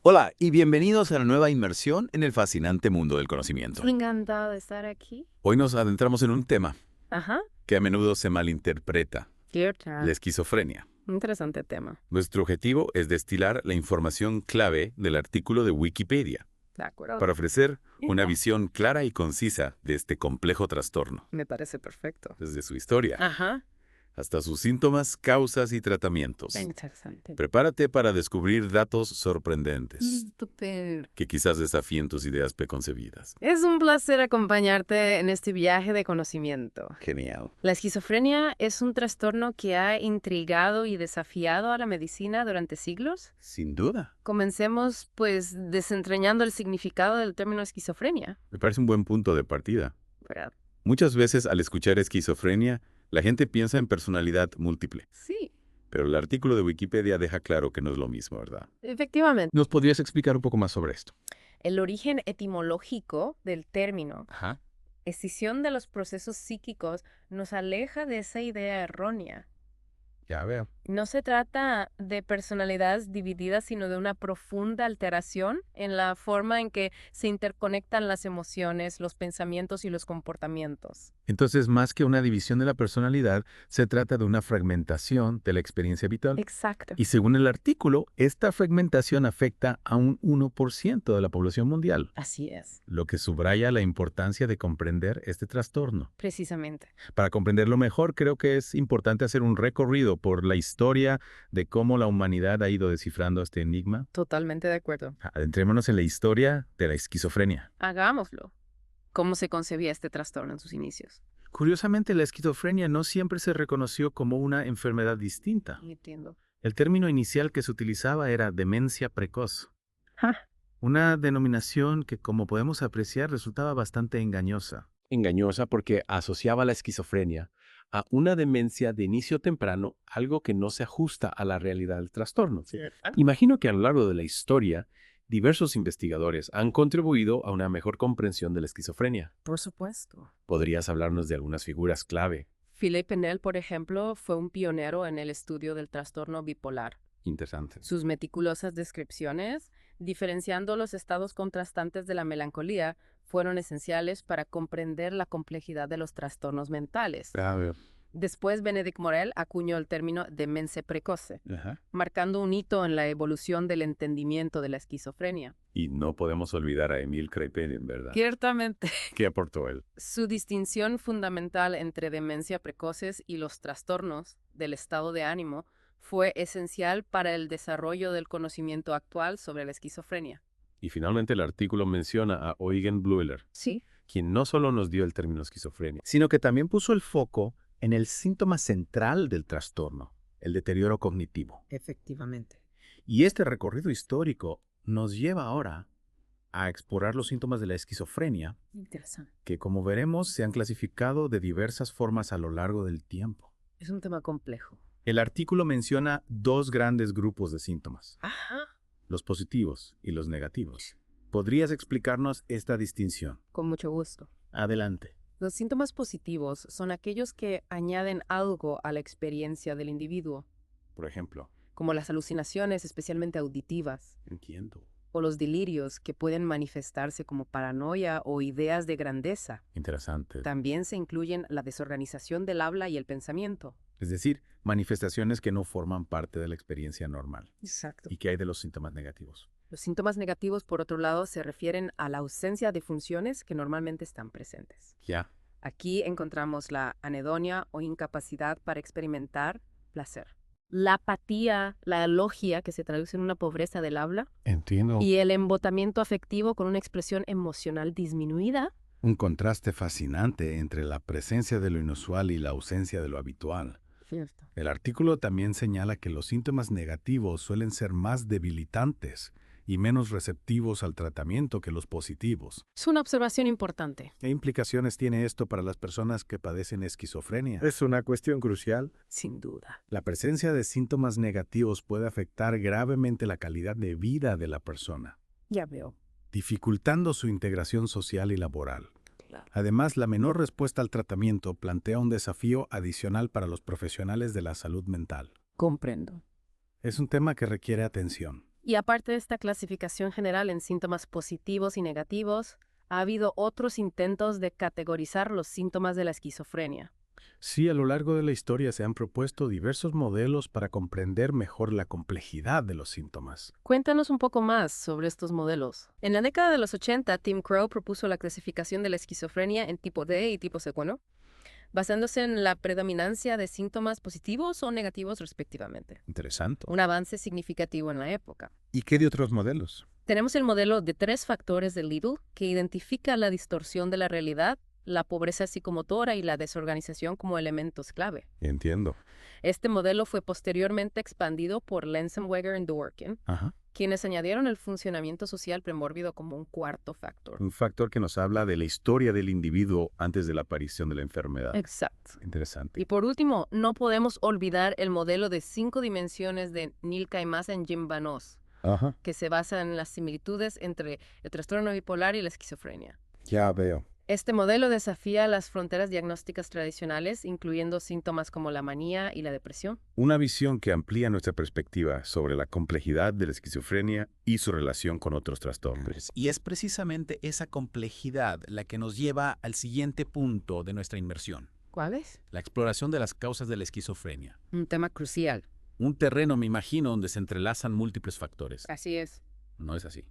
Hola y bienvenidos a la nueva inmersión en el fascinante mundo del conocimiento. Estoy encantada de estar aquí. Hoy nos adentramos en un tema Ajá. que a menudo se malinterpreta, Cierto. la esquizofrenia. Interesante tema. Nuestro objetivo es destilar la información clave del artículo de Wikipedia De acuerdo. para ofrecer una Ya. visión clara y concisa de este complejo trastorno, Me parece perfecto. desde su historia Ajá. hasta sus síntomas, causas y tratamientos. Interesante. Prepárate para descubrir datos sorprendentes Súper. que quizás desafíen tus ideas preconcebidas. Es un placer acompañarte en este viaje de conocimiento. Genial. La esquizofrenia es un trastorno que ha intrigado y desafiado a la medicina durante siglos. Sin duda. Comencemos, pues, desentrañando el significado del término esquizofrenia. Me parece un buen punto de partida. ¿Verdad? Muchas veces al escuchar esquizofrenia, la gente piensa en personalidad múltiple, Sí, pero el artículo de Wikipedia deja claro que no es lo mismo, ¿verdad? efectivamente. ¿Nos podrías explicar un poco más sobre esto? El origen etimológico del término, Ajá. escisión de los procesos psíquicos, nos aleja de esa idea errónea. Ya veo. No se trata de personalidades divididas, sino de una profunda alteración en la forma en que se interconectan las emociones, los pensamientos y los comportamientos. Entonces, más que una división de la personalidad, se trata de una fragmentación de la experiencia vital. Exacto. Y según el artículo, esta fragmentación afecta a un 1% de la población mundial, Así es, lo que subraya la importancia de comprender este trastorno. precisamente. Para comprenderlo mejor, creo que es importante hacer un recorrido por la historia de cómo la humanidad ha ido descifrando este enigma. Totalmente de acuerdo. Adentrémonos en la historia de la esquizofrenia. Hagámoslo. ¿Cómo se concebía este trastorno en sus inicios? Curiosamente, la esquizofrenia no siempre se reconoció como una enfermedad distinta. Entiendo. El término inicial que se utilizaba era demencia precoz, una denominación que, como podemos apreciar, resultaba bastante engañosa. Engañosa porque asociaba la esquizofrenia a una demencia de inicio temprano, algo que no se ajusta a la realidad del trastorno. Imagino que a lo largo de la historia, diversos investigadores han contribuido a una mejor comprensión de la esquizofrenia. Por supuesto. ¿Podrías hablarnos de algunas figuras clave? Philippe Pinel, por ejemplo, fue un pionero en el estudio del trastorno bipolar. Interesante. Sus meticulosas descripciones, diferenciando los estados contrastantes de la melancolía, fueron esenciales para comprender la complejidad de los trastornos mentales. Después, Benedict Morel acuñó el término demencia precoce, Ajá. marcando un hito en la evolución del entendimiento de la esquizofrenia. Y no podemos olvidar a Emil Kraepelin, ¿verdad? Ciertamente. ¿Qué aportó él? Su distinción fundamental entre demencia precoces y los trastornos del estado de ánimo fue esencial para el desarrollo del conocimiento actual sobre la esquizofrenia. Y finalmente el artículo menciona a Eugen Bleuler, Sí. quien no solo nos dio el término esquizofrenia, Sino que también puso el foco en el síntoma central del trastorno, el deterioro cognitivo. Efectivamente. Y este recorrido histórico nos lleva ahora a explorar los síntomas de la esquizofrenia, Interesante. que como veremos se han clasificado de diversas formas a lo largo del tiempo. Es un tema complejo. El artículo menciona dos grandes grupos de síntomas, Ajá. los positivos y los negativos. ¿Podrías explicarnos esta distinción? Con mucho gusto. Adelante. Los síntomas positivos son aquellos que añaden algo a la experiencia del individuo, Por ejemplo, como las alucinaciones, especialmente auditivas, entiendo. o los delirios, que pueden manifestarse como paranoia o ideas de grandeza. Interesante. También se incluyen la desorganización del habla y el pensamiento. Es decir, manifestaciones que no forman parte de la experiencia normal. Exacto. ¿Y qué hay de los síntomas negativos? Los síntomas negativos, por otro lado, se refieren a la ausencia de funciones que normalmente están presentes. Ya. Aquí encontramos la anedonia o incapacidad para experimentar placer, la apatía, la alogia, que se traduce en una pobreza del habla, Entiendo. y el embotamiento afectivo con una expresión emocional disminuida. Un contraste fascinante entre la presencia de lo inusual y la ausencia de lo habitual. Cierto. El artículo también señala que los síntomas negativos suelen ser más debilitantes y menos receptivos al tratamiento que los positivos. Es una observación importante. ¿Qué implicaciones tiene esto para las personas que padecen esquizofrenia? Es una cuestión crucial. Sin duda. La presencia de síntomas negativos puede afectar gravemente la calidad de vida de la persona, Ya veo. dificultando su integración social y laboral. Claro. Además, la menor respuesta al tratamiento plantea un desafío adicional para los profesionales de la salud mental. Comprendo. Es un tema que requiere atención. Y aparte de esta clasificación general en síntomas positivos y negativos, ha habido otros intentos de categorizar los síntomas de la esquizofrenia. Sí, a lo largo de la historia se han propuesto diversos modelos para comprender mejor la complejidad de los síntomas. Cuéntanos un poco más sobre estos modelos. En la década de los 80, Tim Crow propuso la clasificación de la esquizofrenia en tipo D y tipo C, basándose en la predominancia de síntomas positivos o negativos respectivamente. Interesante. Un avance significativo en la época. ¿Y qué de otros modelos? Tenemos el modelo de 3 factores de Little, que identifica la distorsión de la realidad, la pobreza psicomotora y la desorganización como elementos clave. Entiendo. Este modelo fue posteriormente expandido por Lenzenweger y Dworkin, quienes añadieron el funcionamiento social premórbido como un cuarto factor. Un factor que nos habla de la historia del individuo antes de la aparición de la enfermedad. Exacto. Interesante. Y por último, no podemos olvidar el modelo de 5 dimensiones de Neil Caimasa y Jim Van Os, que se basa en las similitudes entre el trastorno bipolar y la esquizofrenia. Ya veo. Este modelo desafía las fronteras diagnósticas tradicionales, incluyendo síntomas como la manía y la depresión. Una visión que amplía nuestra perspectiva sobre la complejidad de la esquizofrenia y su relación con otros trastornos. Y es precisamente esa complejidad la que nos lleva al siguiente punto de nuestra inmersión. ¿Cuál es? La exploración de las causas de la esquizofrenia. Un tema crucial. Un terreno, me imagino, donde se entrelazan múltiples factores. Así es. No es así.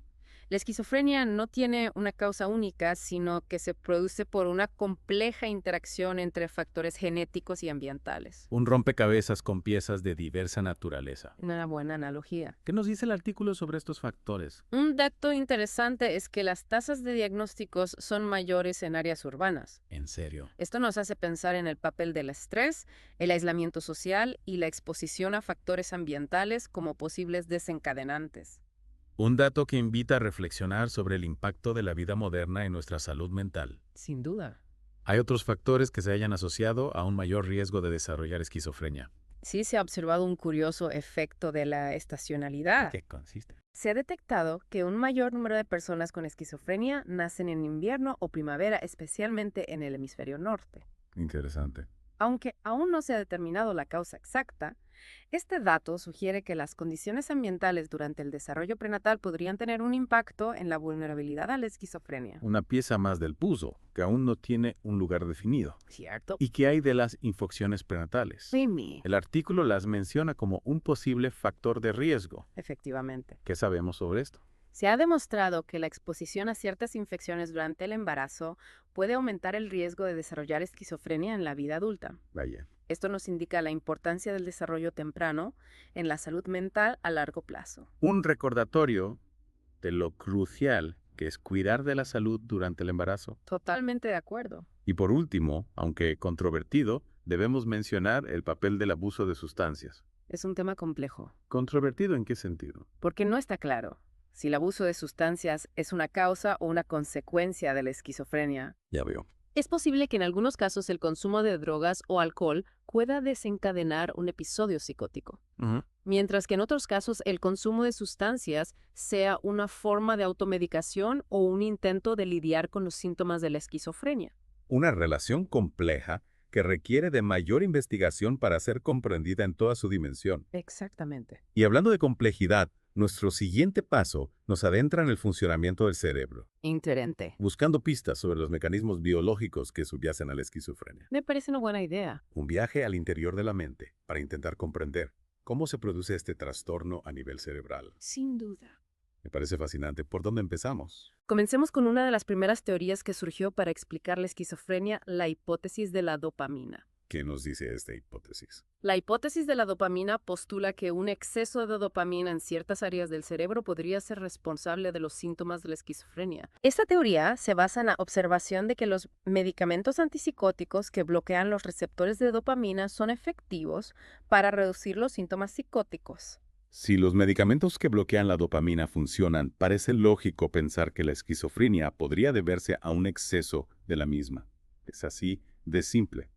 La esquizofrenia no tiene una causa única, sino que se produce por una compleja interacción entre factores genéticos y ambientales. Un rompecabezas con piezas de diversa naturaleza. Una buena analogía. ¿Qué nos dice el artículo sobre estos factores? Un dato interesante es que las tasas de diagnósticos son mayores en áreas urbanas. ¿En serio? Esto nos hace pensar en el papel del estrés, el aislamiento social y la exposición a factores ambientales como posibles desencadenantes. Un dato que invita a reflexionar sobre el impacto de la vida moderna en nuestra salud mental. Sin duda. ¿Hay otros factores que se hayan asociado a un mayor riesgo de desarrollar esquizofrenia? Sí se ha observado un curioso efecto de la estacionalidad. ¿Qué consiste? Se ha detectado que un mayor número de personas con esquizofrenia nacen en invierno o primavera, especialmente en el hemisferio norte. Interesante. Aunque aún no se ha determinado la causa exacta, este dato sugiere que las condiciones ambientales durante el desarrollo prenatal podrían tener un impacto en la vulnerabilidad a la esquizofrenia. Una pieza más del puzzle, que aún no tiene un lugar definido. ¿Cierto? ¿Y qué hay de las infecciones prenatales? Sí, El artículo las menciona como un posible factor de riesgo. efectivamente. ¿Qué sabemos sobre esto? Se ha demostrado que la exposición a ciertas infecciones durante el embarazo puede aumentar el riesgo de desarrollar esquizofrenia en la vida adulta. Vaya. Esto nos indica la importancia del desarrollo temprano en la salud mental a largo plazo. Un recordatorio de lo crucial que es cuidar de la salud durante el embarazo. Totalmente de acuerdo. Y por último, aunque controvertido, debemos mencionar el papel del abuso de sustancias. Es un tema complejo, ¿Controvertido en qué sentido? porque no está claro si el abuso de sustancias es una causa o una consecuencia de la esquizofrenia. Ya veo. Es posible que en algunos casos el consumo de drogas o alcohol pueda desencadenar un episodio psicótico, mientras que en otros casos el consumo de sustancias sea una forma de automedicación o un intento de lidiar con los síntomas de la esquizofrenia. Una relación compleja que requiere de mayor investigación para ser comprendida en toda su dimensión. Exactamente. Y hablando de complejidad, nuestro siguiente paso nos adentra en el funcionamiento del cerebro, Interesante. buscando pistas sobre los mecanismos biológicos que subyacen a la esquizofrenia. Me parece una buena idea. Un viaje al interior de la mente para intentar comprender cómo se produce este trastorno a nivel cerebral. Sin duda. Me parece fascinante. ¿Por dónde empezamos? Comencemos con una de las primeras teorías que surgió para explicar la esquizofrenia, la hipótesis de la dopamina. ¿Qué nos dice esta hipótesis? La hipótesis de la dopamina postula que un exceso de dopamina en ciertas áreas del cerebro podría ser responsable de los síntomas de la esquizofrenia. Esta teoría se basa en la observación de que los medicamentos antipsicóticos que bloquean los receptores de dopamina son efectivos para reducir los síntomas psicóticos. Si los medicamentos que bloquean la dopamina funcionan, parece lógico pensar que la esquizofrenia podría deberse a un exceso de la misma. Es así de simple.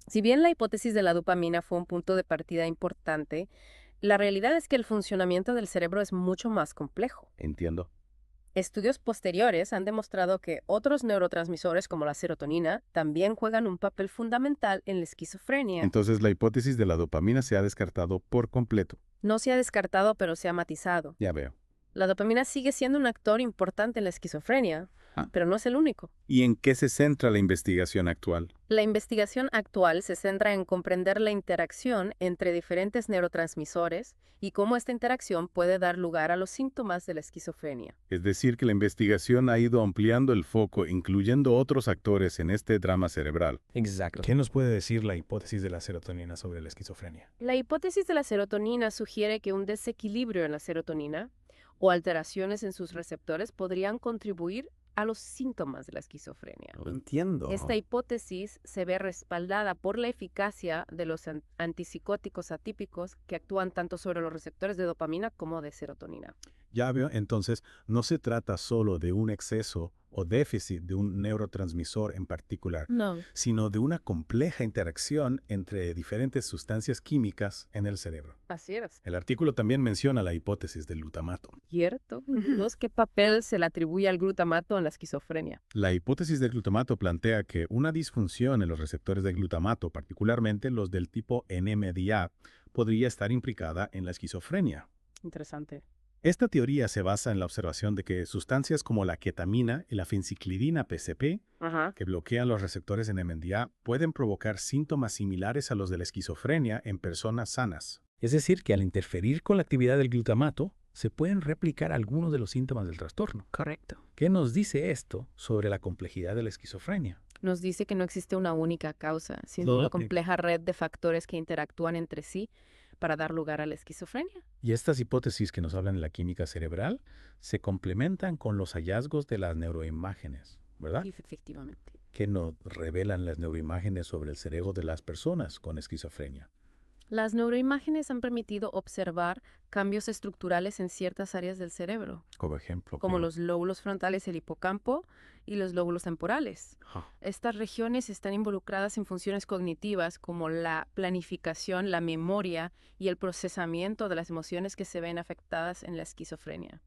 Si bien la hipótesis de la dopamina fue un punto de partida importante, la realidad es que el funcionamiento del cerebro es mucho más complejo. Entiendo. Estudios posteriores han demostrado que otros neurotransmisores como la serotonina también juegan un papel fundamental en la esquizofrenia. Entonces la hipótesis de la dopamina se ha descartado por completo. No se ha descartado, pero se ha matizado. Ya veo. La dopamina sigue siendo un actor importante en la esquizofrenia, pero no es el único. ¿Y en qué se centra la investigación actual? La investigación actual se centra en comprender la interacción entre diferentes neurotransmisores y cómo esta interacción puede dar lugar a los síntomas de la esquizofrenia. Es decir, que la investigación ha ido ampliando el foco, incluyendo otros actores en este drama cerebral. Exacto. ¿Qué nos puede decir la hipótesis de la serotonina sobre la esquizofrenia? La hipótesis de la serotonina sugiere que un desequilibrio en la serotonina o alteraciones en sus receptores podrían contribuir a los síntomas de la esquizofrenia. Entiendo. Esta hipótesis se ve respaldada por la eficacia de los antipsicóticos atípicos que actúan tanto sobre los receptores de dopamina como de serotonina. Ya veo, entonces no se trata solo de un exceso o déficit de un neurotransmisor en particular, No. sino de una compleja interacción entre diferentes sustancias químicas en el cerebro. Así es. El artículo también menciona la hipótesis del glutamato. ¿Cierto? ¿Qué papel se le atribuye al glutamato en la esquizofrenia? La hipótesis del glutamato plantea que una disfunción en los receptores de glutamato, particularmente los del tipo NMDA, podría estar implicada en la esquizofrenia. Interesante. Esta teoría se basa en la observación de que sustancias como la ketamina y la fenciclidina PCP, que bloquean los receptores en NMDA, pueden provocar síntomas similares a los de la esquizofrenia en personas sanas. Es decir, que al interferir con la actividad del glutamato, se pueden replicar algunos de los síntomas del trastorno. Correcto. ¿Qué nos dice esto sobre la complejidad de la esquizofrenia? Nos dice que no existe una única causa, sino una compleja red de factores que interactúan entre sí para dar lugar a la esquizofrenia. Y estas hipótesis que nos hablan de la química cerebral se complementan con los hallazgos de las neuroimágenes, ¿verdad? Efectivamente. ¿Qué nos revelan las neuroimágenes sobre el cerebro de las personas con esquizofrenia? Las neuroimágenes han permitido observar cambios estructurales en ciertas áreas del cerebro, Como ejemplo. como los lóbulos frontales, el hipocampo y los lóbulos temporales. Estas regiones están involucradas en funciones cognitivas como la planificación, la memoria y el procesamiento de las emociones que se ven afectadas en la esquizofrenia.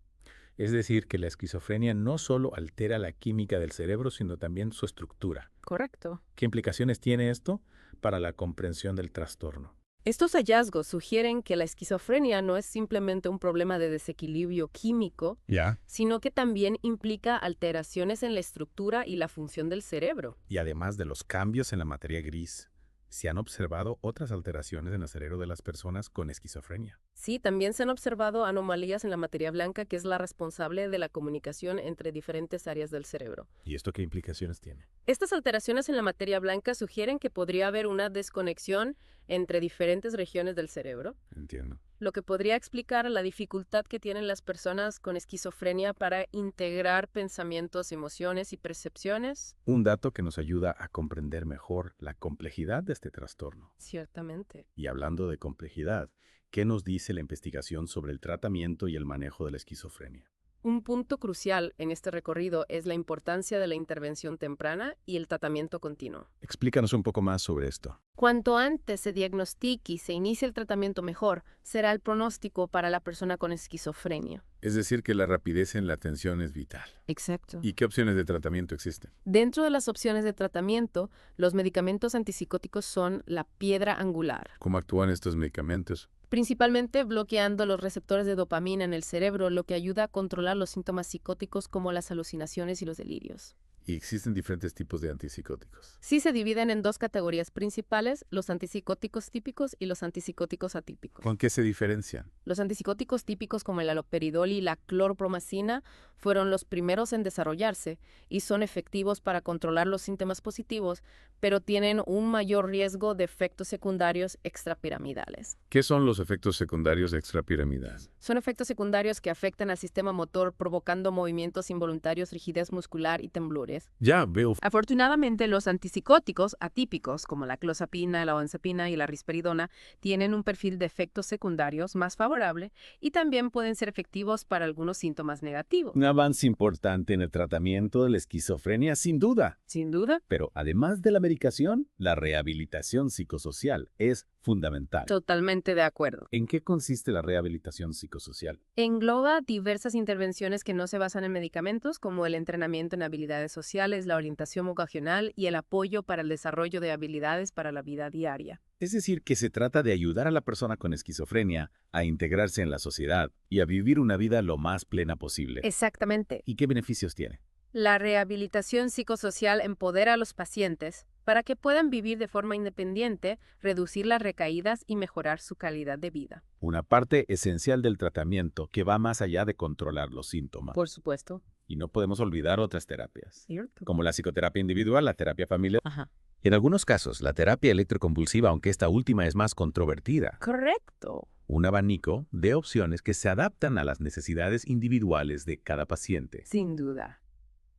Es decir, que la esquizofrenia no solo altera la química del cerebro, sino también su estructura. Correcto. ¿Qué implicaciones tiene esto para la comprensión del trastorno? Estos hallazgos sugieren que la esquizofrenia no es simplemente un problema de desequilibrio químico, sino que también implica alteraciones en la estructura y la función del cerebro. Y además de los cambios en la materia gris, se han observado otras alteraciones en el cerebro de las personas con esquizofrenia. Sí, también se han observado anomalías en la materia blanca, que es la responsable de la comunicación entre diferentes áreas del cerebro. ¿Y esto qué implicaciones tiene? Estas alteraciones en la materia blanca sugieren que podría haber una desconexión entre diferentes regiones del cerebro. Entiendo. Lo que podría explicar la dificultad que tienen las personas con esquizofrenia para integrar pensamientos, emociones y percepciones. Un dato que nos ayuda a comprender mejor la complejidad de este trastorno. Ciertamente. Y hablando de complejidad, ¿qué nos dice la investigación sobre el tratamiento y el manejo de la esquizofrenia? Un punto crucial en este recorrido es la importancia de la intervención temprana y el tratamiento continuo. Explícanos un poco más sobre esto. Cuanto antes se diagnostique y se inicie el tratamiento mejor, será el pronóstico para la persona con esquizofrenia. Es decir, que la rapidez en la atención es vital. Exacto. ¿Y qué opciones de tratamiento existen? Dentro de las opciones de tratamiento, los medicamentos antipsicóticos son la piedra angular. ¿Cómo actúan estos medicamentos? Principalmente bloqueando los receptores de dopamina en el cerebro, lo que ayuda a controlar los síntomas psicóticos como las alucinaciones y los delirios. Y existen diferentes tipos de antipsicóticos. Sí, se dividen en dos categorías principales, los antipsicóticos típicos y los antipsicóticos atípicos. ¿Con qué se diferencian? Los antipsicóticos típicos como el haloperidol y la clorpromacina fueron los primeros en desarrollarse y son efectivos para controlar los síntomas positivos, pero tienen un mayor riesgo de efectos secundarios extrapiramidales. ¿Qué son los efectos secundarios extrapiramidales? Son efectos secundarios que afectan al sistema motor, provocando movimientos involuntarios, rigidez muscular y temblores. Ya veo. Afortunadamente, los antipsicóticos atípicos, como la clozapina, la olanzapina y la risperidona, tienen un perfil de efectos secundarios más favorable y también pueden ser efectivos para algunos síntomas negativos. Un avance importante en el tratamiento de la esquizofrenia, sin duda. Sin duda. Pero además de la medicación, la rehabilitación psicosocial es fundamental. Totalmente de acuerdo. ¿En qué consiste la rehabilitación psicosocial? Engloba diversas intervenciones que no se basan en medicamentos, como el entrenamiento en habilidades sociales, psicosociales, la orientación vocacional y el apoyo para el desarrollo de habilidades para la vida diaria. Es decir, que se trata de ayudar a la persona con esquizofrenia a integrarse en la sociedad y a vivir una vida lo más plena posible. Exactamente. ¿Y qué beneficios tiene? La rehabilitación psicosocial empodera a los pacientes para que puedan vivir de forma independiente, reducir las recaídas y mejorar su calidad de vida. Una parte esencial del tratamiento que va más allá de controlar los síntomas. Por supuesto. Y no podemos olvidar otras terapias, ¿Cierto? como la psicoterapia individual, la terapia familiar. Ajá. En algunos casos, la terapia electroconvulsiva, aunque esta última es más controvertida. Correcto. Un abanico de opciones que se adaptan a las necesidades individuales de cada paciente. Sin duda.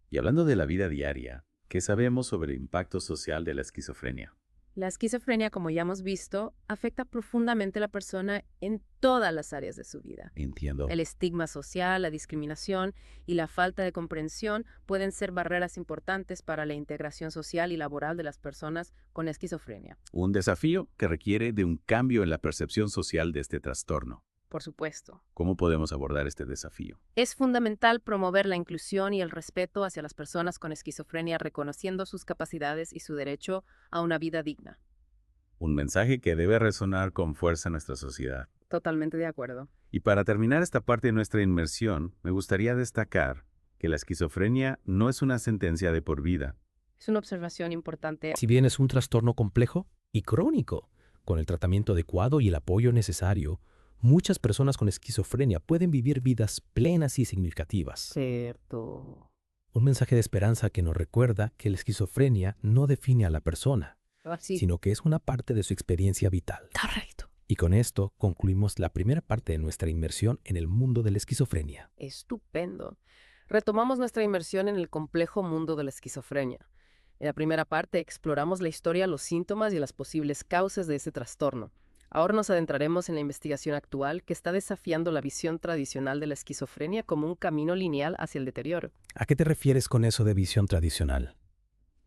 Y hablando de la vida diaria, ¿qué sabemos sobre el impacto social de la esquizofrenia? La esquizofrenia, como ya hemos visto, afecta profundamente a la persona en todas las áreas de su vida. Entiendo. El estigma social, la discriminación y la falta de comprensión pueden ser barreras importantes para la integración social y laboral de las personas con esquizofrenia. Un desafío que requiere de un cambio en la percepción social de este trastorno. Por supuesto. ¿Cómo podemos abordar este desafío? Es fundamental promover la inclusión y el respeto hacia las personas con esquizofrenia, reconociendo sus capacidades y su derecho a una vida digna. Un mensaje que debe resonar con fuerza en nuestra sociedad. Totalmente de acuerdo. Y para terminar esta parte de nuestra inmersión, me gustaría destacar que la esquizofrenia no es una sentencia de por vida. Es una observación importante. Si bien es un trastorno complejo y crónico, con el tratamiento adecuado y el apoyo necesario, muchas personas con esquizofrenia pueden vivir vidas plenas y significativas. Cierto. Un mensaje de esperanza que nos recuerda que la esquizofrenia no define a la persona, sino que es una parte de su experiencia vital. Correcto. Y con esto concluimos la primera parte de nuestra inmersión en el mundo de la esquizofrenia. Estupendo. Retomamos nuestra inmersión en el complejo mundo de la esquizofrenia. En la primera parte exploramos la historia, los síntomas y las posibles causas de ese trastorno. Ahora nos adentraremos en la investigación actual que está desafiando la visión tradicional de la esquizofrenia como un camino lineal hacia el deterioro. ¿A qué te refieres con eso de visión tradicional?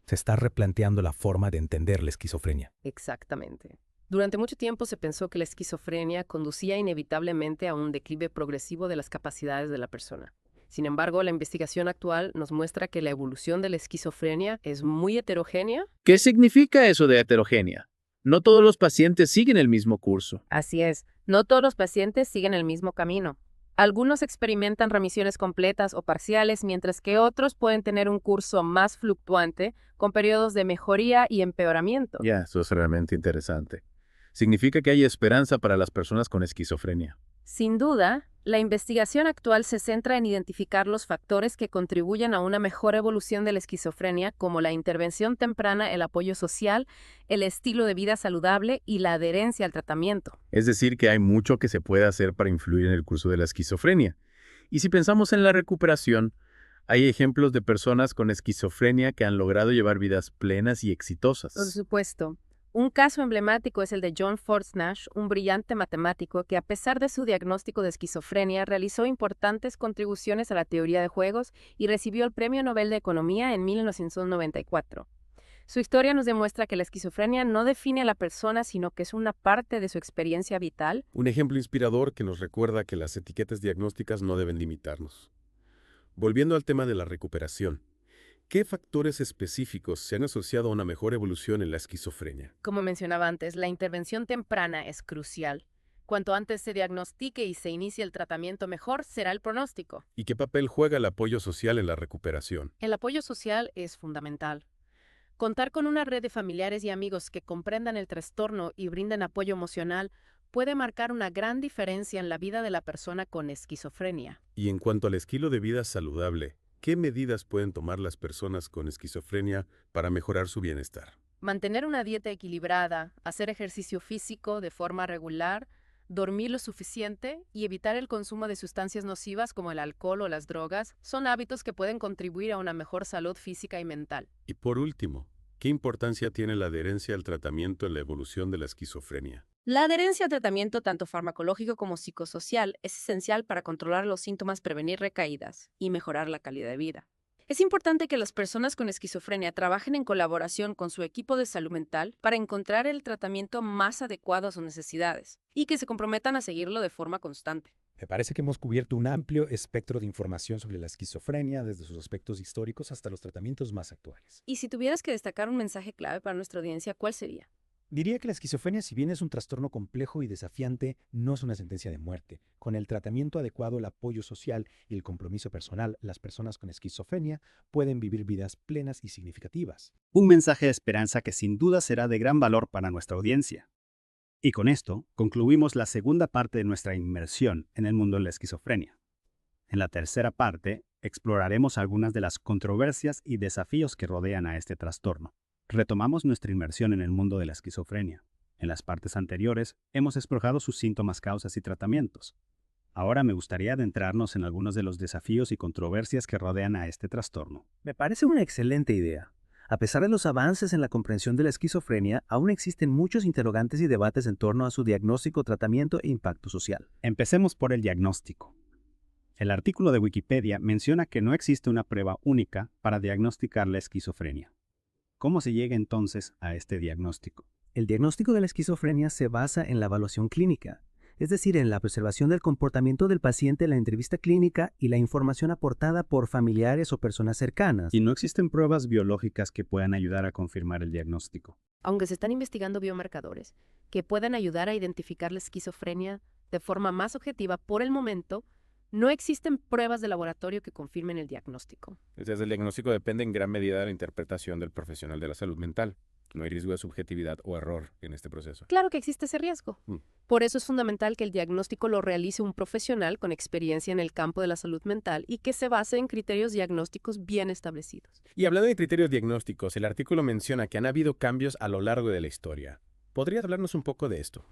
Se está replanteando la forma de entender la esquizofrenia. Exactamente. Durante mucho tiempo se pensó que la esquizofrenia conducía inevitablemente a un declive progresivo de las capacidades de la persona. Sin embargo, la investigación actual nos muestra que la evolución de la esquizofrenia es muy heterogénea. ¿Qué significa eso de heterogénea? No todos los pacientes siguen el mismo curso. Así es, no todos los pacientes siguen el mismo camino. Algunos experimentan remisiones completas o parciales, mientras que otros pueden tener un curso más fluctuante, con periodos de mejoría y empeoramiento. Ya, eso es realmente interesante. Significa que hay esperanza para las personas con esquizofrenia. Sin duda, la investigación actual se centra en identificar los factores que contribuyen a una mejor evolución de la esquizofrenia, como la intervención temprana, el apoyo social, el estilo de vida saludable y la adherencia al tratamiento. Es decir, que hay mucho que se puede hacer para influir en el curso de la esquizofrenia. Y si pensamos en la recuperación, hay ejemplos de personas con esquizofrenia que han logrado llevar vidas plenas y exitosas. Por supuesto. Un caso emblemático es el de John Forstnash, un brillante matemático que, a pesar de su diagnóstico de esquizofrenia, realizó importantes contribuciones a la teoría de juegos y recibió el Premio Nobel de Economía en 1994. Su historia nos demuestra que la esquizofrenia no define a la persona, sino que es una parte de su experiencia vital. Un ejemplo inspirador que nos recuerda que las etiquetas diagnósticas no deben limitarnos. Volviendo al tema de la recuperación, ¿qué factores específicos se han asociado a una mejor evolución en la esquizofrenia? Como mencionaba antes, la intervención temprana es crucial. Cuanto antes se diagnostique y se inicie el tratamiento, mejor será el pronóstico. ¿Y qué papel juega el apoyo social en la recuperación? El apoyo social es fundamental. Contar con una red de familiares y amigos que comprendan el trastorno y brinden apoyo emocional puede marcar una gran diferencia en la vida de la persona con esquizofrenia. Y en cuanto al estilo de vida saludable, ¿qué medidas pueden tomar las personas con esquizofrenia para mejorar su bienestar? Mantener una dieta equilibrada, hacer ejercicio físico de forma regular, dormir lo suficiente y evitar el consumo de sustancias nocivas como el alcohol o las drogas son hábitos que pueden contribuir a una mejor salud física y mental. Y por último, ¿qué importancia tiene la adherencia al tratamiento en la evolución de la esquizofrenia? La adherencia al tratamiento tanto farmacológico como psicosocial es esencial para controlar los síntomas, prevenir recaídas y mejorar la calidad de vida. Es importante que las personas con esquizofrenia trabajen en colaboración con su equipo de salud mental para encontrar el tratamiento más adecuado a sus necesidades y que se comprometan a seguirlo de forma constante. Me parece que hemos cubierto un amplio espectro de información sobre la esquizofrenia, desde sus aspectos históricos hasta los tratamientos más actuales. Y si tuvieras que destacar un mensaje clave para nuestra audiencia, ¿cuál sería? Diría que la esquizofrenia, si bien es un trastorno complejo y desafiante, no es una sentencia de muerte. Con el tratamiento adecuado, el apoyo social y el compromiso personal, las personas con esquizofrenia pueden vivir vidas plenas y significativas. Un mensaje de esperanza que sin duda será de gran valor para nuestra audiencia. Y con esto, concluimos la segunda parte de nuestra inmersión en el mundo de la esquizofrenia. En la tercera parte, exploraremos algunas de las controversias y desafíos que rodean a este trastorno. Retomamos nuestra inmersión en el mundo de la esquizofrenia. En las partes anteriores, hemos explorado sus síntomas, causas y tratamientos. Ahora me gustaría adentrarnos en algunos de los desafíos y controversias que rodean a este trastorno. Me parece una excelente idea. A pesar de los avances en la comprensión de la esquizofrenia, aún existen muchos interrogantes y debates en torno a su diagnóstico, tratamiento e impacto social. Empecemos por el diagnóstico. El artículo de Wikipedia menciona que no existe una prueba única para diagnosticar la esquizofrenia. ¿Cómo se llega entonces a este diagnóstico? El diagnóstico de la esquizofrenia se basa en la evaluación clínica, es decir, en la observación del comportamiento del paciente en la entrevista clínica y la información aportada por familiares o personas cercanas. Y no existen pruebas biológicas que puedan ayudar a confirmar el diagnóstico. Aunque se están investigando biomarcadores que puedan ayudar a identificar la esquizofrenia de forma más objetiva por el momento, no existen pruebas de laboratorio que confirmen el diagnóstico. Desde el diagnóstico depende en gran medida de la interpretación del profesional de la salud mental. No hay riesgo de subjetividad o error en este proceso. Claro que existe ese riesgo. Por eso es fundamental que el diagnóstico lo realice un profesional con experiencia en el campo de la salud mental y que se base en criterios diagnósticos bien establecidos. Y hablando de criterios diagnósticos, el artículo menciona que han habido cambios a lo largo de la historia. ¿Podrías hablarnos un poco de esto?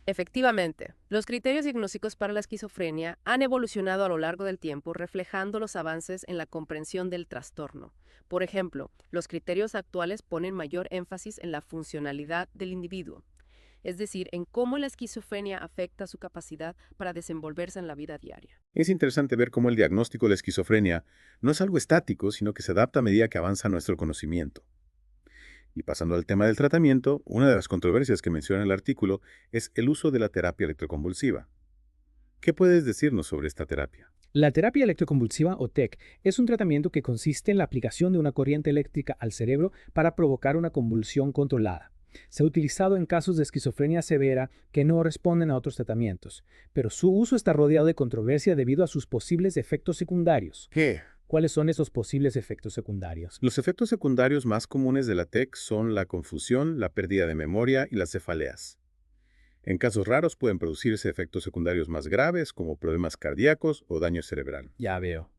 Efectivamente, los criterios diagnósticos para la esquizofrenia han evolucionado a lo largo del tiempo, reflejando los avances en la comprensión del trastorno. Por ejemplo, los criterios actuales ponen mayor énfasis en la funcionalidad del individuo, es decir, en cómo la esquizofrenia afecta su capacidad para desenvolverse en la vida diaria. Es interesante ver cómo el diagnóstico de la esquizofrenia no es algo estático, sino que se adapta a medida que avanza nuestro conocimiento. Y pasando al tema del tratamiento, una de las controversias que menciona el artículo es el uso de la terapia electroconvulsiva. ¿Qué puedes decirnos sobre esta terapia? La terapia electroconvulsiva o TEC es un tratamiento que consiste en la aplicación de una corriente eléctrica al cerebro para provocar una convulsión controlada. Se ha utilizado en casos de esquizofrenia severa que no responden a otros tratamientos, pero su uso está rodeado de controversia debido a sus posibles efectos secundarios. ¿Qué? ¿Cuáles son esos posibles efectos secundarios? Los efectos secundarios más comunes de la TEC son la confusión, la pérdida de memoria y las cefaleas. En casos raros pueden producirse efectos secundarios más graves, como problemas cardíacos o daño cerebral. Ya veo.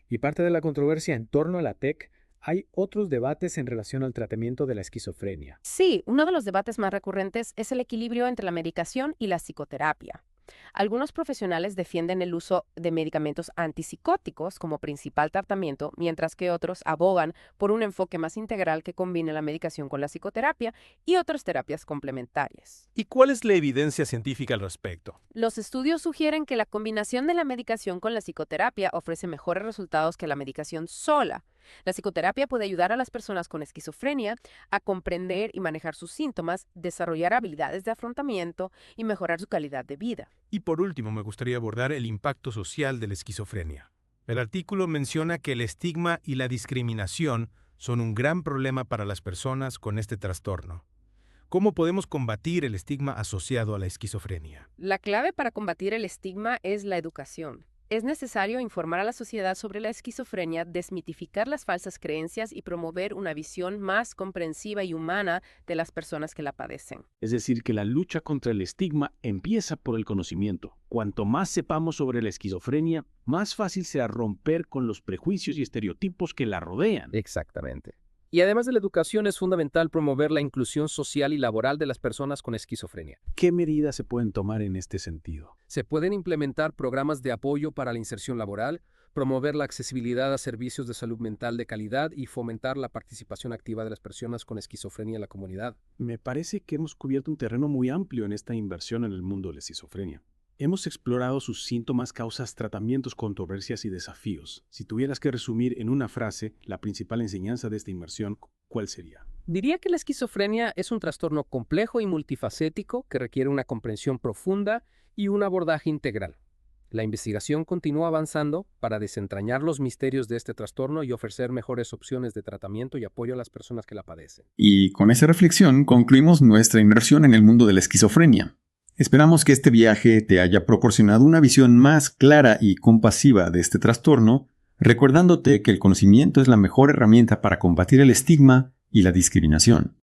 Y parte de la controversia en torno a la TEC, hay otros debates en relación al tratamiento de la esquizofrenia. Sí, uno de los debates más recurrentes es el equilibrio entre la medicación y la psicoterapia. Algunos profesionales defienden el uso de medicamentos antipsicóticos como principal tratamiento, mientras que otros abogan por un enfoque más integral que combine la medicación con la psicoterapia y otras terapias complementarias. ¿Y cuál es la evidencia científica al respecto? Los estudios sugieren que la combinación de la medicación con la psicoterapia ofrece mejores resultados que la medicación sola. La psicoterapia puede ayudar a las personas con esquizofrenia a comprender y manejar sus síntomas, desarrollar habilidades de afrontamiento y mejorar su calidad de vida. Y por último, me gustaría abordar el impacto social de la esquizofrenia. El artículo menciona que el estigma y la discriminación son un gran problema para las personas con este trastorno. ¿Cómo podemos combatir el estigma asociado a la esquizofrenia? La clave para combatir el estigma es la educación. Es necesario informar a la sociedad sobre la esquizofrenia, desmitificar las falsas creencias y promover una visión más comprensiva y humana de las personas que la padecen. Es decir, que la lucha contra el estigma empieza por el conocimiento. Cuanto más sepamos sobre la esquizofrenia, más fácil será romper con los prejuicios y estereotipos que la rodean. Exactamente. Y además de la educación, es fundamental promover la inclusión social y laboral de las personas con esquizofrenia. ¿Qué medidas se pueden tomar en este sentido? Se pueden implementar programas de apoyo para la inserción laboral, promover la accesibilidad a servicios de salud mental de calidad y fomentar la participación activa de las personas con esquizofrenia en la comunidad. Me parece que hemos cubierto un terreno muy amplio en esta inversión en el mundo de la esquizofrenia. Hemos explorado sus síntomas, causas, tratamientos, controversias y desafíos. Si tuvieras que resumir en una frase la principal enseñanza de esta inmersión, ¿cuál sería? Diría que la esquizofrenia es un trastorno complejo y multifacético que requiere una comprensión profunda y un abordaje integral. La investigación continúa avanzando para desentrañar los misterios de este trastorno y ofrecer mejores opciones de tratamiento y apoyo a las personas que la padecen. Y con esa reflexión concluimos nuestra inmersión en el mundo de la esquizofrenia. Esperamos que este viaje te haya proporcionado una visión más clara y compasiva de este trastorno, recordándote que el conocimiento es la mejor herramienta para combatir el estigma y la discriminación.